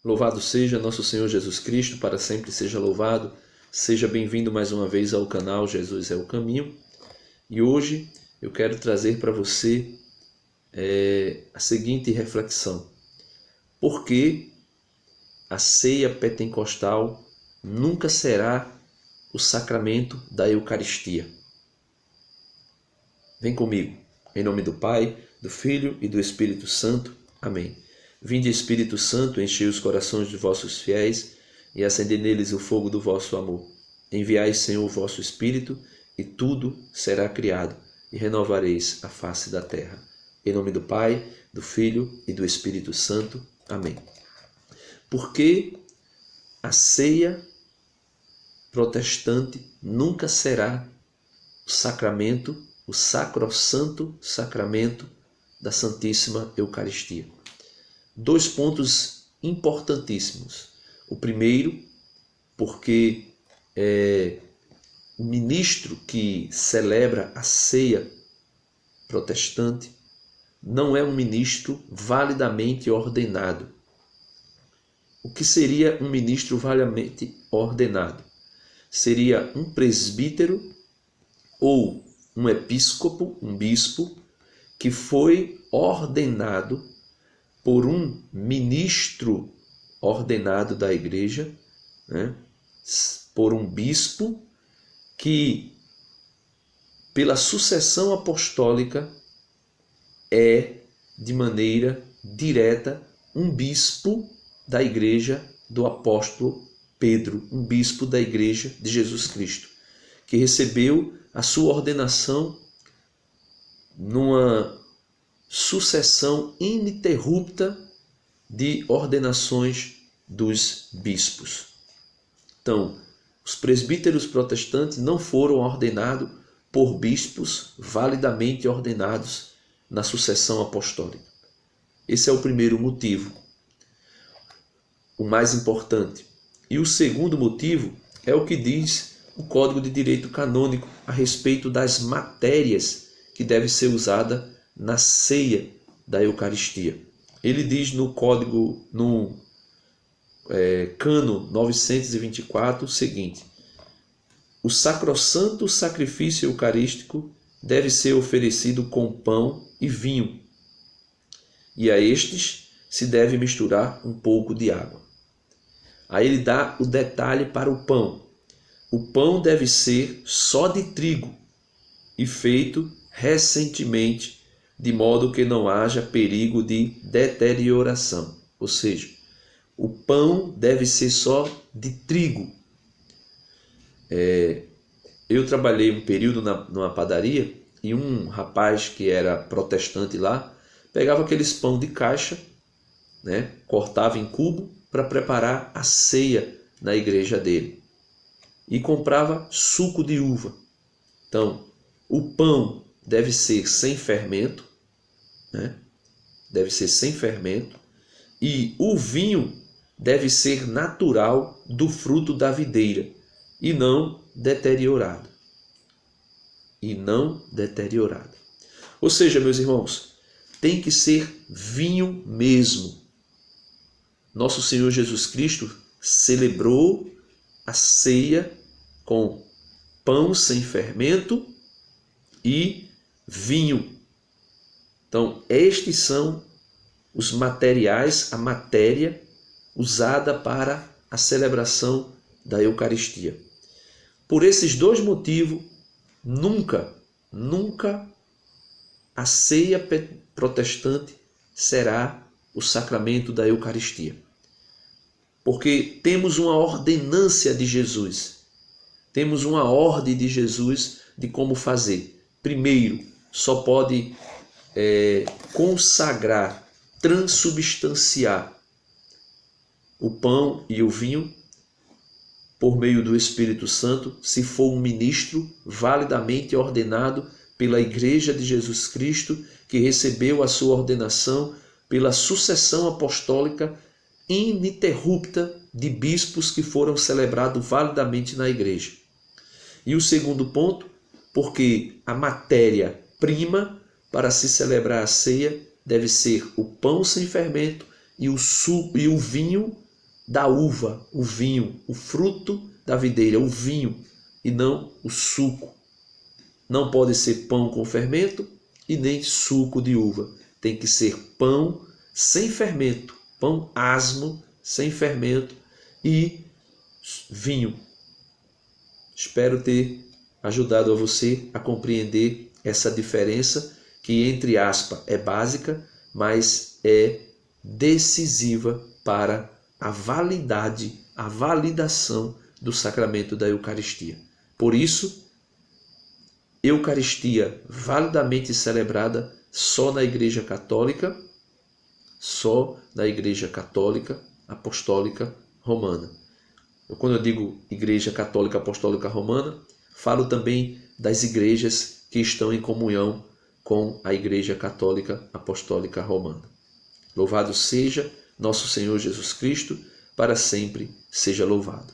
Louvado seja nosso Senhor Jesus Cristo, para sempre seja louvado. Seja bem-vindo mais uma vez ao canal Jesus é o Caminho. E hoje eu quero trazer para você a seguinte reflexão. Por que a ceia pentecostal nunca será o sacramento da Eucaristia? Vem comigo. Em nome do Pai, do Filho e do Espírito Santo. Amém. Vinde, Espírito Santo, enchei os corações de vossos fiéis e acendei neles o fogo do vosso amor. Enviai, Senhor, o vosso Espírito, e tudo será criado, e renovareis a face da terra. Em nome do Pai, do Filho e do Espírito Santo. Amém. Porque a ceia protestante nunca será o sacramento, o sacrossanto sacramento da Santíssima Eucaristia. Dois pontos importantíssimos. O primeiro, porque o ministro que celebra a ceia protestante não é um ministro validamente ordenado. O que seria um ministro validamente ordenado? Seria um presbítero ou um episcopo, um bispo, que foi ordenado por um ministro ordenado da igreja, né? Por um bispo que, pela sucessão apostólica, é de maneira direta um bispo da igreja do apóstolo Pedro, um bispo da igreja de Jesus Cristo, que recebeu a sua ordenação numa sucessão ininterrupta de ordenações dos bispos. Então, os presbíteros protestantes não foram ordenados por bispos validamente ordenados na sucessão apostólica. Esse é o primeiro motivo, o mais importante. E o segundo motivo é o que diz o Código de Direito Canônico a respeito das matérias que devem ser usadas na ceia da Eucaristia. Ele diz no Código, no Cano 924, o seguinte: o sacrossanto sacrifício eucarístico deve ser oferecido com pão e vinho, e a estes se deve misturar um pouco de água. Aí ele dá o detalhe para o pão. O pão deve ser só de trigo e feito recentemente, de modo que não haja perigo de deterioração. Ou seja, o pão deve ser só de trigo. Eu trabalhei um período numa padaria e um rapaz que era protestante lá pegava aqueles pão de caixa, né, cortava em cubo para preparar a ceia na igreja dele e comprava suco de uva. Então, o pão deve ser sem fermento, né? Deve ser sem fermento, e o vinho deve ser natural do fruto da videira e não deteriorado. Ou seja, meus irmãos, tem que ser vinho mesmo. Nosso Senhor Jesus Cristo celebrou a ceia com pão sem fermento e vinho. Então, estes são os materiais, a matéria usada para a celebração da Eucaristia. Por esses dois motivos, nunca a ceia protestante será o sacramento da Eucaristia. Porque temos uma ordenância de Jesus, temos uma ordem de Jesus de como fazer. Primeiro, só pode consagrar, transubstanciar o pão e o vinho por meio do Espírito Santo, se for um ministro validamente ordenado pela Igreja de Jesus Cristo, que recebeu a sua ordenação pela sucessão apostólica ininterrupta de bispos que foram celebrados validamente na Igreja. E o segundo ponto, porque a matéria-prima para se celebrar a ceia deve ser o pão sem fermento e o vinho da uva, o vinho, o fruto da videira, o vinho, e não o suco. Não pode ser pão com fermento e nem suco de uva. Tem que ser pão sem fermento, pão asmo, sem fermento e vinho. Espero ter ajudado a você a compreender essa diferença que, entre aspas, é básica, mas é decisiva para a validade, a validação do sacramento da Eucaristia. Por isso, Eucaristia validamente celebrada só na Igreja Católica, Apostólica Romana. Quando eu digo Igreja Católica Apostólica Romana, falo também das igrejas que estão em comunhão com a Igreja Católica Apostólica Romana. Louvado seja nosso Senhor Jesus Cristo, para sempre seja louvado.